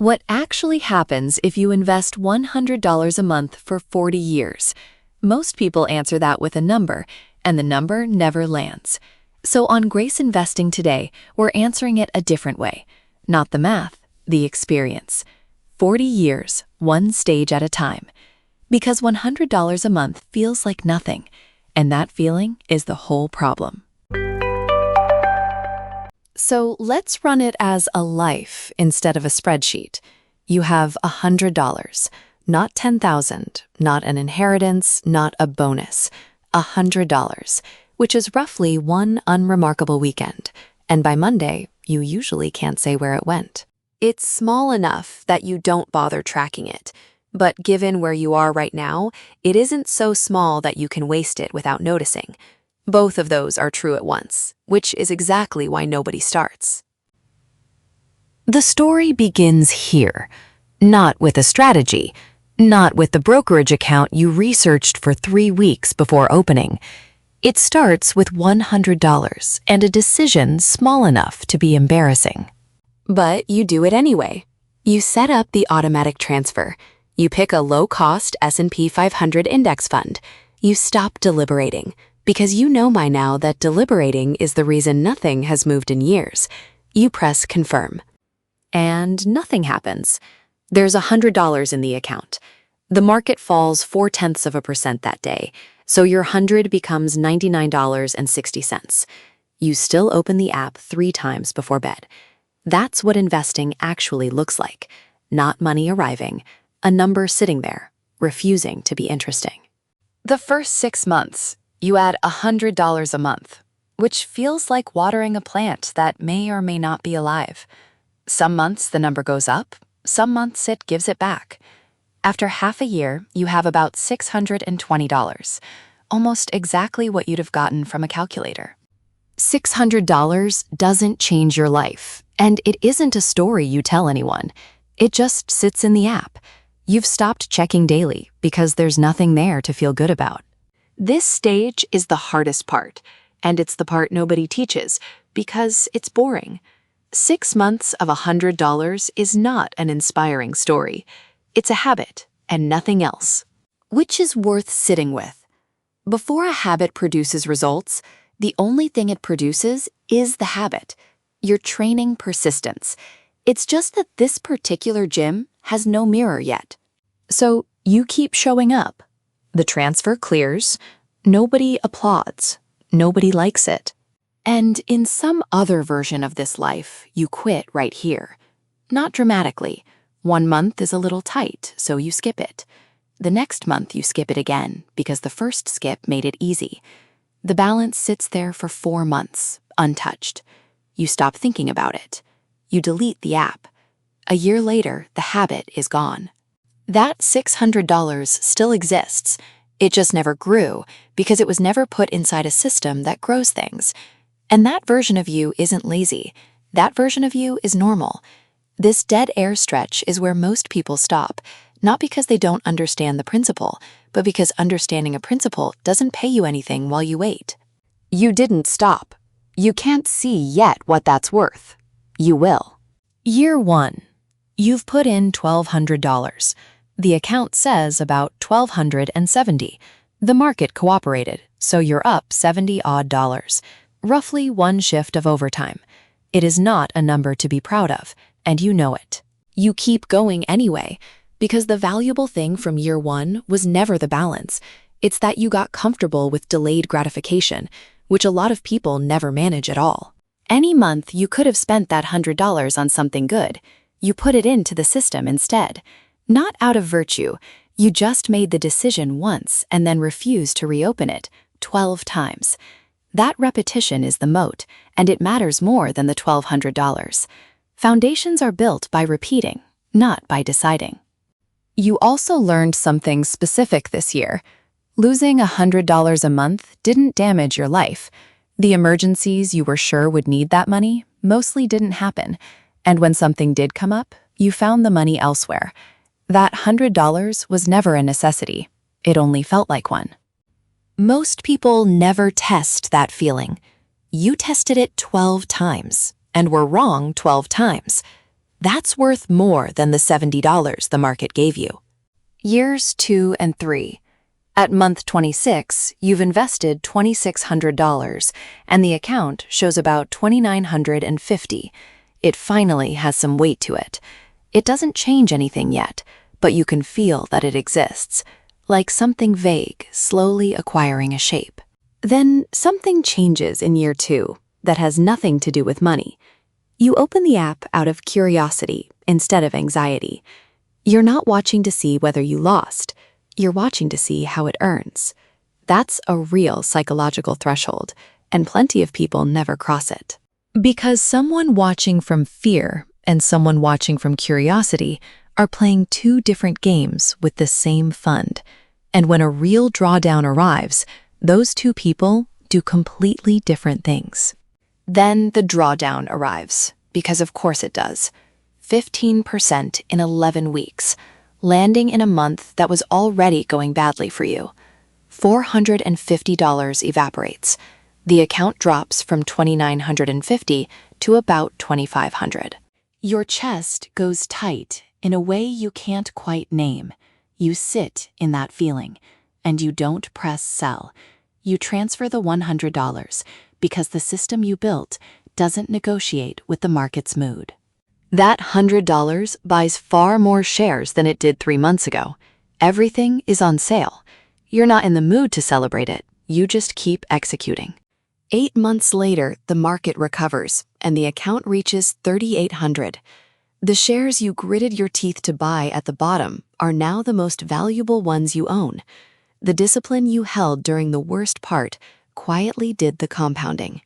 What actually happens if you invest $100 a month for 40 years? Most people answer that with a number, and the number never lands. So on Grace Investing today, we're answering it a different way. Not the math, the experience. 40 years, one stage at a time. Because $100 a month feels like nothing, and that feeling is the whole problem. So let's run it as a life instead of a spreadsheet. You have $100, not $10,000, not an inheritance, not a bonus. $100, which is roughly one unremarkable weekend. And by Monday, you usually can't say where it went. It's small enough that you don't bother tracking it. But given where you are right now, it isn't so small that you can waste it without noticing. Both of those are true at once, which is exactly why nobody starts. The story begins here, not with a strategy, not with the brokerage account you researched for 3 weeks before opening. It starts with $100 and a decision small enough to be embarrassing. But you do it anyway. You set up the automatic transfer. You pick a low-cost S&P 500 index fund. You stop deliberating. Because you know by now that deliberating is the reason nothing has moved in years. You press confirm. And nothing happens. There's $100 in the account. The market falls 0.4% that day, so your 100 becomes $99.60. You still open the app 3 times before bed. That's what investing actually looks like. Not money arriving, a number sitting there, refusing to be interesting. The first 6 months, you add $100 a month, which feels like watering a plant that may or may not be alive. Some months the number goes up, some months it gives it back. After half a year, you have about $620, almost exactly what you'd have gotten from a calculator. $600 doesn't change your life, and it isn't a story you tell anyone. It just sits in the app. You've stopped checking daily because there's nothing there to feel good about. This stage is the hardest part, and it's the part nobody teaches because it's boring. 6 months of $100 is not an inspiring story. It's a habit and nothing else, which is worth sitting with. Before a habit produces results, the only thing it produces is the habit. You're training persistence. It's just that this particular gym has no mirror yet. So you keep showing up. The transfer clears, nobody applauds, nobody likes it. And in some other version of this life, you quit right here. Not dramatically. 1 month is a little tight, so you skip it. The next month you skip it again because the first skip made it easy. The balance sits there for 4 months, untouched. You stop thinking about it. You delete the app. A year later, the habit is gone. That $600 still exists. It just never grew because it was never put inside a system that grows things. And that version of you isn't lazy. That version of you is normal. This dead air stretch is where most people stop, not because they don't understand the principle, but because understanding a principle doesn't pay you anything while you wait. You didn't stop. You can't see yet what that's worth. You will. Year 1. You've put in $1,200. The account says about $1,270. The market cooperated, so you're up $70-odd, roughly 1 shift of overtime. It is not a number to be proud of, and you know it. You keep going anyway, because the valuable thing from year 1 was never the balance. It's that you got comfortable with delayed gratification, which a lot of people never manage at all. Any month you could have spent that $100 on something good. You put it into the system instead. Not out of virtue, you just made the decision once and then refused to reopen it 12 times. That repetition is the moat, and it matters more than the $1,200. Foundations are built by repeating, not by deciding. You also learned something specific this year. Losing $100 a month didn't damage your life. The emergencies you were sure would need that money mostly didn't happen, and when something did come up, you found the money elsewhere. That $100 was never a necessity. It only felt like one. Most people never test that feeling. You tested it 12 times and were wrong 12 times. That's worth more than the $70 the market gave you. Years 2 and 3. At month 26, you've invested $2,600, and the account shows about $2,950. It finally has some weight to it. It doesn't change anything yet, but you can feel that it exists, like something vague, slowly acquiring a shape. Then something changes in year 2 that has nothing to do with money. You open the app out of curiosity instead of anxiety. You're not watching to see whether you lost. You're watching to see how it earns. That's a real psychological threshold, and plenty of people never cross it. Because someone watching from fear and someone watching from curiosity are playing 2 different games with the same fund. And when a real drawdown arrives, those 2 people do completely different things. Then the drawdown arrives, because of course it does. 15% in 11 weeks, landing in a month that was already going badly for you. $450 evaporates. The account drops from $2,950 to about $2,500. Your chest goes tight in a way you can't quite name. You sit in that feeling, and you don't press sell. You transfer the $100 because the system you built doesn't negotiate with the market's mood. That $100 buys far more shares than it did 3 months ago. Everything is on sale. You're not in the mood to celebrate it. You just keep executing. 8 months later, the market recovers, and the account reaches $3,800. The shares you gritted your teeth to buy at the bottom are now the most valuable ones you own. The discipline you held during the worst part quietly did the compounding.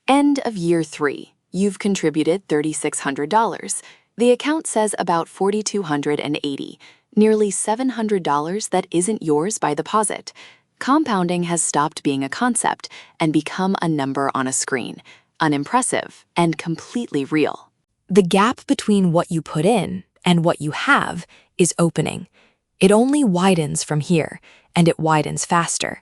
End of year 3. You've contributed $3,600. The account says about $4,280, nearly $700 that isn't yours by deposit. Compounding has stopped being a concept and become a number on a screen, unimpressive and completely real. The gap between what you put in and what you have is opening. It only widens from here, and it widens faster.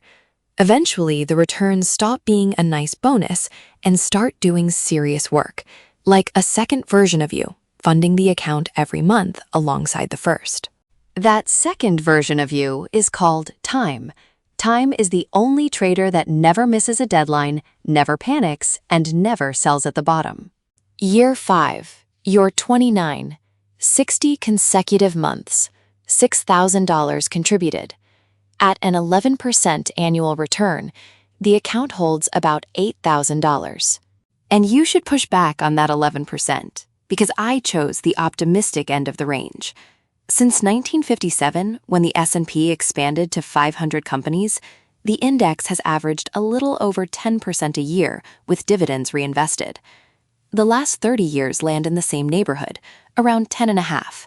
Eventually, the returns stop being a nice bonus and start doing serious work, like a second version of you, funding the account every month alongside the first. That second version of you is called time. Time is the only trader that never misses a deadline, never panics, and never sells at the bottom. Year 5. You're 29. 60 consecutive months. $6,000 contributed. At an 11% annual return, the account holds about $8,000. And you should push back on that 11%, because I chose the optimistic end of the range. Since 1957, when the S&P expanded to 500 companies, the index has averaged a little over 10% a year with dividends reinvested. The last 30 years land in the same neighborhood, around 10.5.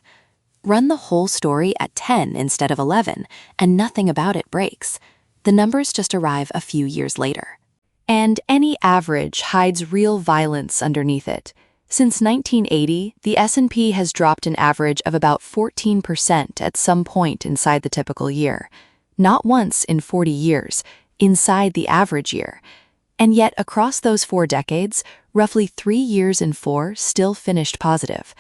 Run the whole story at 10 instead of 11, and nothing about it breaks. The numbers just arrive a few years later. And any average hides real violence underneath it. Since 1980, the S&P has dropped an average of about 14% at some point inside the typical year. Not once in 40 years, inside the average year. And yet, across those 4 decades, roughly 3 years in 4 still finished positive.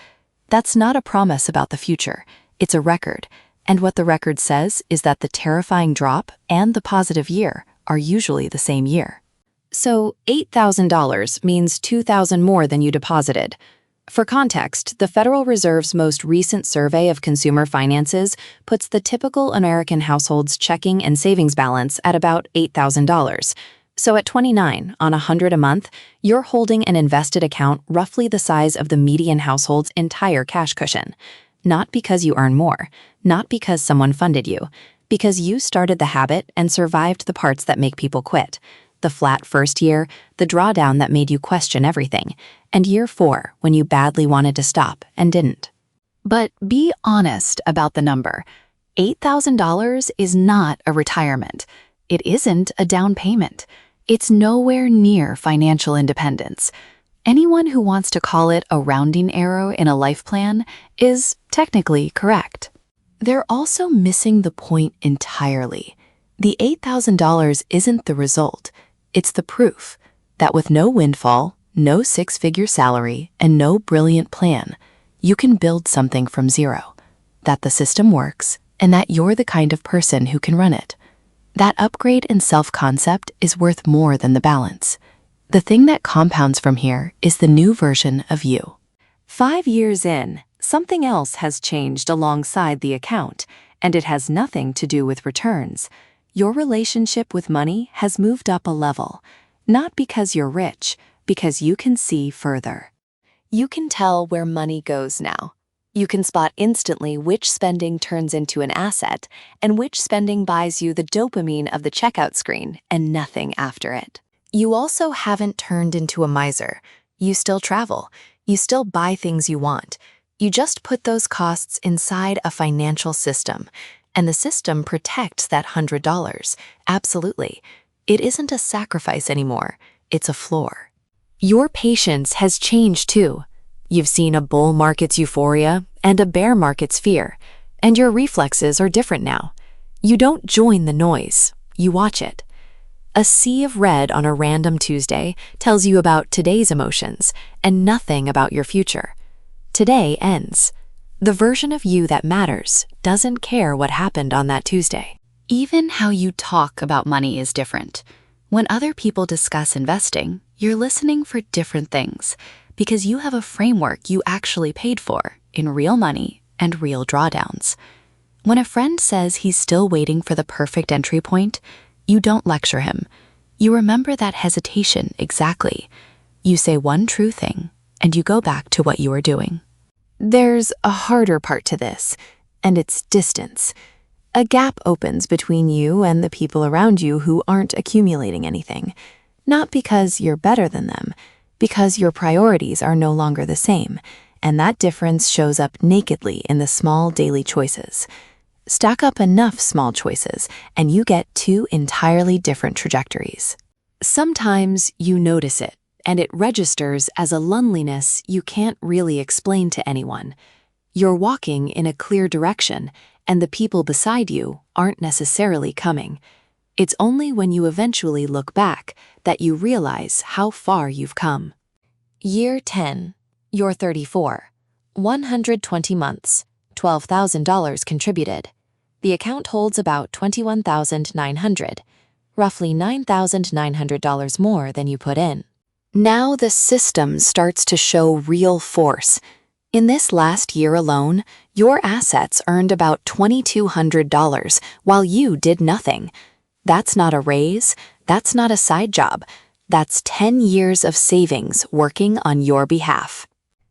That's not a promise about the future. It's a record. And what the record says is that the terrifying drop and the positive year are usually the same year. So $8,000 means $2,000 more than you deposited. For context, the Federal Reserve's most recent survey of consumer finances puts the typical American household's checking and savings balance at about $8,000. So at 29 on $100 a month, you're holding an invested account roughly the size of the median household's entire cash cushion. Not because you earn more, not because someone funded you, because you started the habit and survived the parts that make people quit. The flat first year, the drawdown that made you question everything, and year 4 when you badly wanted to stop and didn't. But be honest about the number. $8,000 is not a retirement. It isn't a down payment. It's nowhere near financial independence. Anyone who wants to call it a rounding error in a life plan is technically correct. They're also missing the point entirely. The $8,000 isn't the result. It's the proof that with no windfall, no 6-figure salary, and no brilliant plan, you can build something from zero, that the system works, and that you're the kind of person who can run it. That upgrade in self-concept is worth more than the balance. The thing that compounds from here is the new version of you. 5 years in, something else has changed alongside the account, and it has nothing to do with returns. Your relationship with money has moved up a level, not because you're rich, because you can see further. You can tell where money goes now. You can spot instantly which spending turns into an asset and which spending buys you the dopamine of the checkout screen and nothing after it. You also haven't turned into a miser. You still travel. You still buy things you want. You just put those costs inside a financial system, and the system protects that $100. Absolutely. It isn't a sacrifice anymore. It's a floor. Your patience has changed too. You've seen a bull market's euphoria and a bear market's fear, and your reflexes are different now. You don't join the noise, you watch it. A sea of red on a random Tuesday tells you about today's emotions and nothing about your future. Today ends. The version of you that matters doesn't care what happened on that Tuesday. Even how you talk about money is different. When other people discuss investing, you're listening for different things because you have a framework you actually paid for in real money and real drawdowns. When a friend says he's still waiting for the perfect entry point, you don't lecture him. You remember that hesitation exactly. You say one true thing, and you go back to what you were doing. There's a harder part to this, and it's distance. A gap opens between you and the people around you who aren't accumulating anything. Not because you're better than them, because your priorities are no longer the same, and that difference shows up nakedly in the small daily choices. Stack up enough small choices, and you get two entirely different trajectories. Sometimes you notice it, and it registers as a loneliness you can't really explain to anyone. You're walking in a clear direction, and the people beside you aren't necessarily coming. It's only when you eventually look back that you realize how far you've come. Year 10. You're 34. 120 months. $12,000 contributed. The account holds about $21,900, roughly $9,900 more than you put in. Now the system starts to show real force. In this last year alone, your assets earned about $2,200 while you did nothing. That's not a raise, that's not a side job. That's 10 years of savings working on your behalf.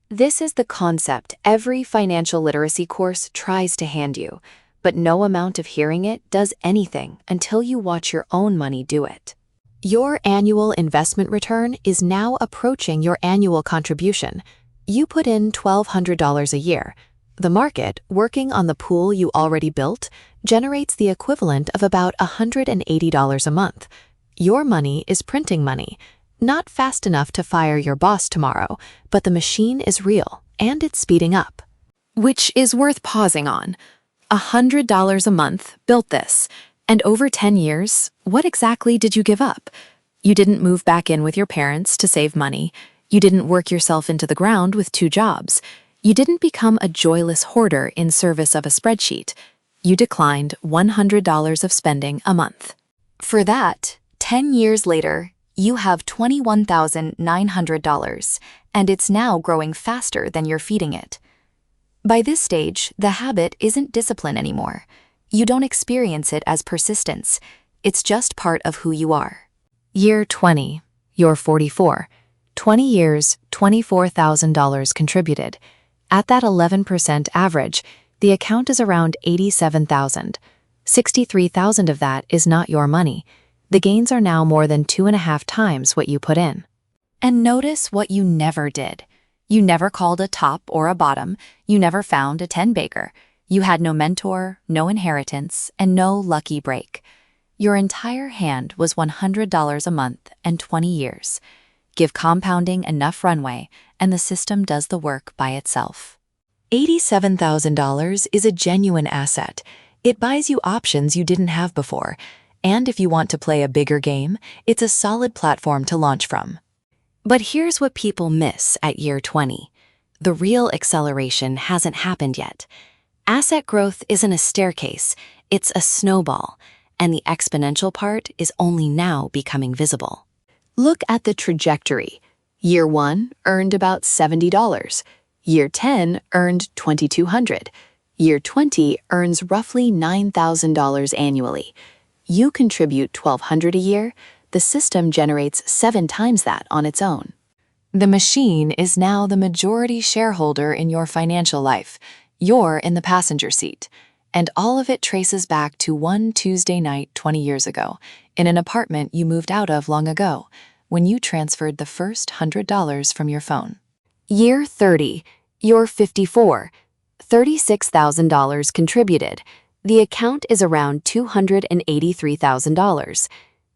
This is the concept every financial literacy course tries to hand you, but no amount of hearing it does anything until you watch your own money do it. Your annual investment return is now approaching your annual contribution. You put in $1,200 a year. The market, working on the pool you already built, generates the equivalent of about $180 a month. Your money is printing money. Not fast enough to fire your boss tomorrow, but the machine is real, and it's speeding up. Which is worth pausing on. $100 a month built this, and over 10 years, what exactly did you give up? You didn't move back in with your parents to save money. You didn't work yourself into the ground with 2 jobs. You didn't become a joyless hoarder in service of a spreadsheet. You declined $100 of spending a month. For that, 10 years later, you have $21,900, and it's now growing faster than you're feeding it. By this stage, the habit isn't discipline anymore. You don't experience it as persistence. It's just part of who you are. Year 20. You're 44. 20 years, $24,000 contributed. At that 11% average, the account is around $87,000. $63,000 of that is not your money. The gains are now more than 2.5 times what you put in. And notice what you never did. You never called a top or a bottom. You never found a 10-bagger. You had no mentor, no inheritance, and no lucky break. Your entire hand was $100 a month and 20 years. Give compounding enough runway, and the system does the work by itself. $87,000 is a genuine asset. It buys you options you didn't have before. And if you want to play a bigger game, it's a solid platform to launch from. But here's what people miss at year 20. The real acceleration hasn't happened yet. Asset growth isn't a staircase, it's a snowball, and the exponential part is only now becoming visible. Look at the trajectory. Year 1 earned about $70. Year 10 earned $2,200. Year 20 earns roughly $9,000 annually. You contribute $1,200 a year, the system generates 7 times that on its own. The machine is now the majority shareholder in your financial life. You're in the passenger seat. And all of it traces back to one Tuesday night 20 years ago, in an apartment you moved out of long ago, when you transferred the first $100 from your phone. Year 30, you're 54. $36,000 contributed. The account is around $283,000.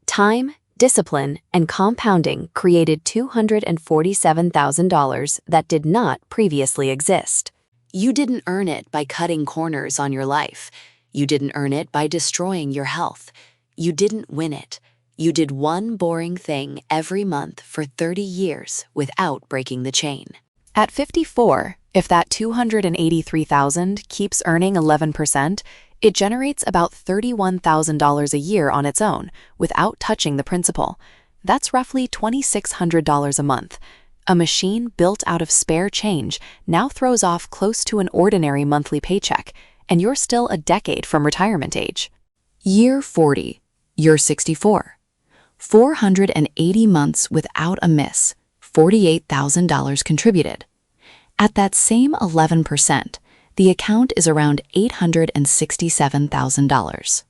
Time, discipline, and compounding created $247,000 that did not previously exist. You didn't earn it by cutting corners on your life. You didn't earn it by destroying your health. You didn't win it. You did one boring thing every month for 30 years without breaking the chain. At 54, if that $283,000 keeps earning 11%, it generates about $31,000 a year on its own, without touching the principal. That's roughly $2,600 a month. A machine built out of spare change now throws off close to an ordinary monthly paycheck, and you're still a decade from retirement age. Year 40, you're 64. 480 months without a miss, $48,000 contributed. At that same 11%, the account is around $867,000.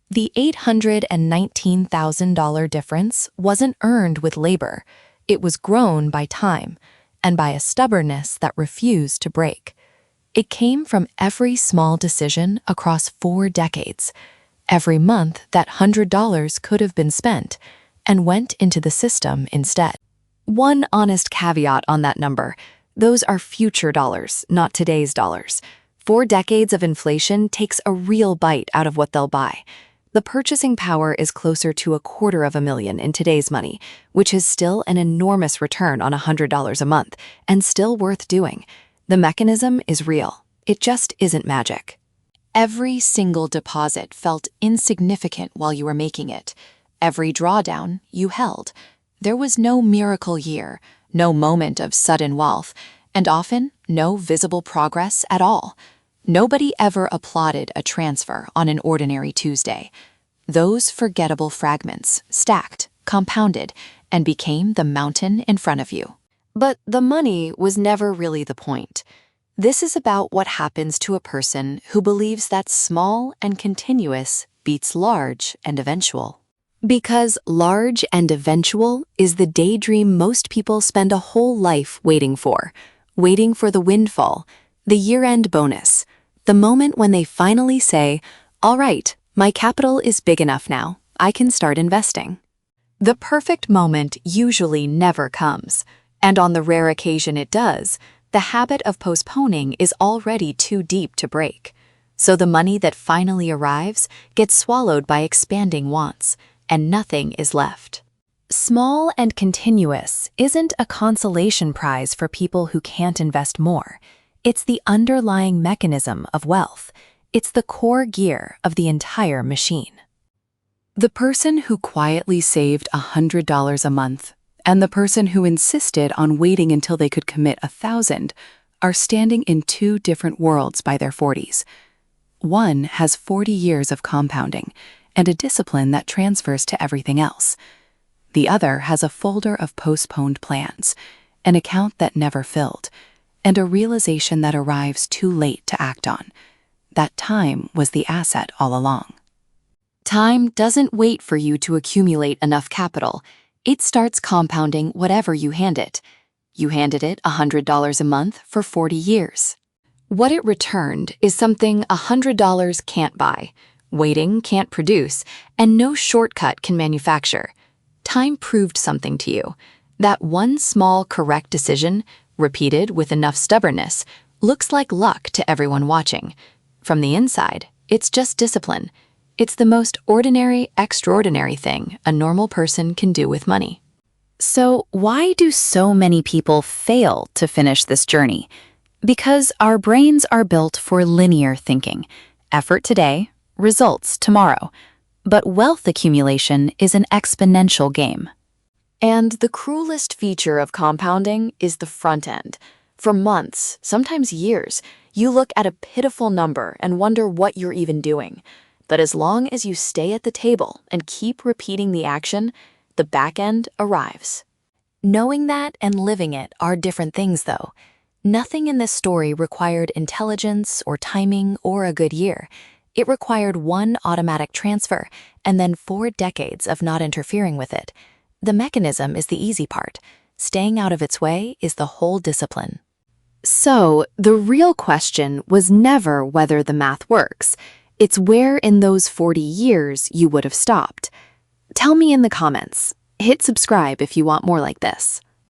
The $819,000 difference wasn't earned with labor. It was grown by time, and by a stubbornness that refused to break. It came from every small decision across 4 decades. Every month that $100 could have been spent, and went into the system instead. One honest caveat on that number: those are future dollars, not today's dollars. 4 decades of inflation takes a real bite out of what they'll buy. The purchasing power is closer to $250,000 in today's money, which is still an enormous return on $100 a month, and still worth doing. The mechanism is real. It just isn't magic. Every single deposit felt insignificant while you were making it. Every drawdown you held. There was no miracle year, no moment of sudden wealth, and often no visible progress at all. Nobody ever applauded a transfer on an ordinary Tuesday. Those forgettable fragments stacked, compounded, and became the mountain in front of you. But the money was never really the point. This is about what happens to a person who believes that small and continuous beats large and eventual. Because large and eventual is the daydream most people spend a whole life waiting for the windfall, the year-end bonus, the moment when they finally say, "All right, my capital is big enough now, I can start investing." The perfect moment usually never comes, and on the rare occasion it does, the habit of postponing is already too deep to break. So the money that finally arrives gets swallowed by expanding wants, and nothing is left. Small and continuous isn't a consolation prize for people who can't invest more. It's the underlying mechanism of wealth. It's the core gear of the entire machine. The person who quietly saved $100 a month and the person who insisted on waiting until they could commit $1,000 are standing in 2 different worlds by their 40s. One has 40 years of compounding and a discipline that transfers to everything else. The other has a folder of postponed plans, an account that never filled, and a realization that arrives too late to act on. That time was the asset all along. Time doesn't wait for you to accumulate enough capital. It starts compounding whatever you hand it. You handed it $100 a month for 40 years. What it returned is something $100 can't buy, waiting can't produce, and no shortcut can manufacture. Time proved something to you. That one small correct decision, repeated with enough stubbornness, looks like luck to everyone watching. From the inside, it's just discipline. It's the most ordinary, extraordinary thing a normal person can do with money. So why do so many people fail to finish this journey? Because our brains are built for linear thinking. Effort today, results tomorrow. But wealth accumulation is an exponential game. And the cruelest feature of compounding is the front end. For months, sometimes years, you look at a pitiful number and wonder what you're even doing. But as long as you stay at the table and keep repeating the action, the back end arrives. Knowing that and living it are different things, though. Nothing in this story required intelligence or timing or a good year. It required one automatic transfer and then 4 decades of not interfering with it. The mechanism is the easy part. Staying out of its way is the whole discipline. So, the real question was never whether the math works. It's where in those 40 years you would have stopped. Tell me in the comments. Hit subscribe if you want more like this.